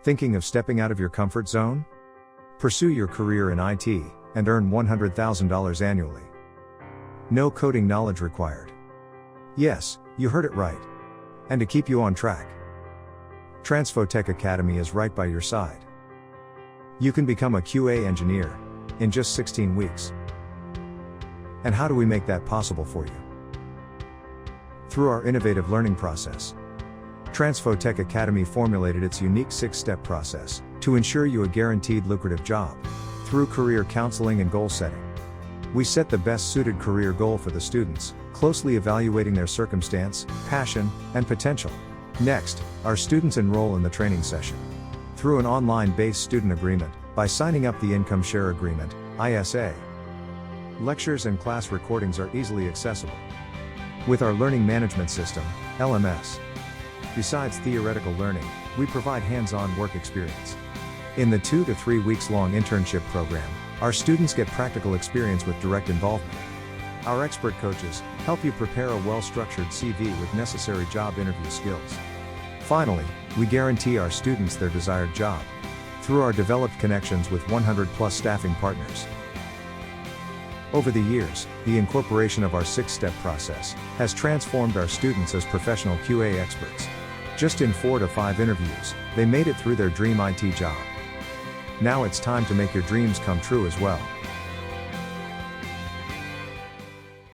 Thinking of stepping out of your comfort zone? Pursue your career in IT and earn $100,000 annually. No coding knowledge required. Yes, you heard it right. And to keep you on track, Transfotech Academy is right by your side. You can become a QA engineer in just 16 weeks. And how do we make that possible for you? Through our innovative learning process. Transfotech Academy formulated its unique 6-step process to ensure you a guaranteed lucrative job through career counseling and goal setting. We set the best suited career goal for the students, closely evaluating their circumstance, passion, and potential. Next, our students enroll in the training session through an online-based student agreement by signing up the Income Share Agreement, ISA. Lectures and class recordings are easily accessible with our learning management system, LMS. Besides theoretical learning, we provide hands-on work experience. In the 2 to 3 weeks long internship program, our students get practical experience with direct involvement. Our expert coaches help you prepare a well-structured CV with necessary job interview skills. Finally, we guarantee our students their desired job through our developed connections with 100+ staffing partners. Over the years, the incorporation of our 6-step process has transformed our students as professional QA experts. Just in 4 to 5 interviews, they made it through their dream IT job. Now it's time to make your dreams come true as well.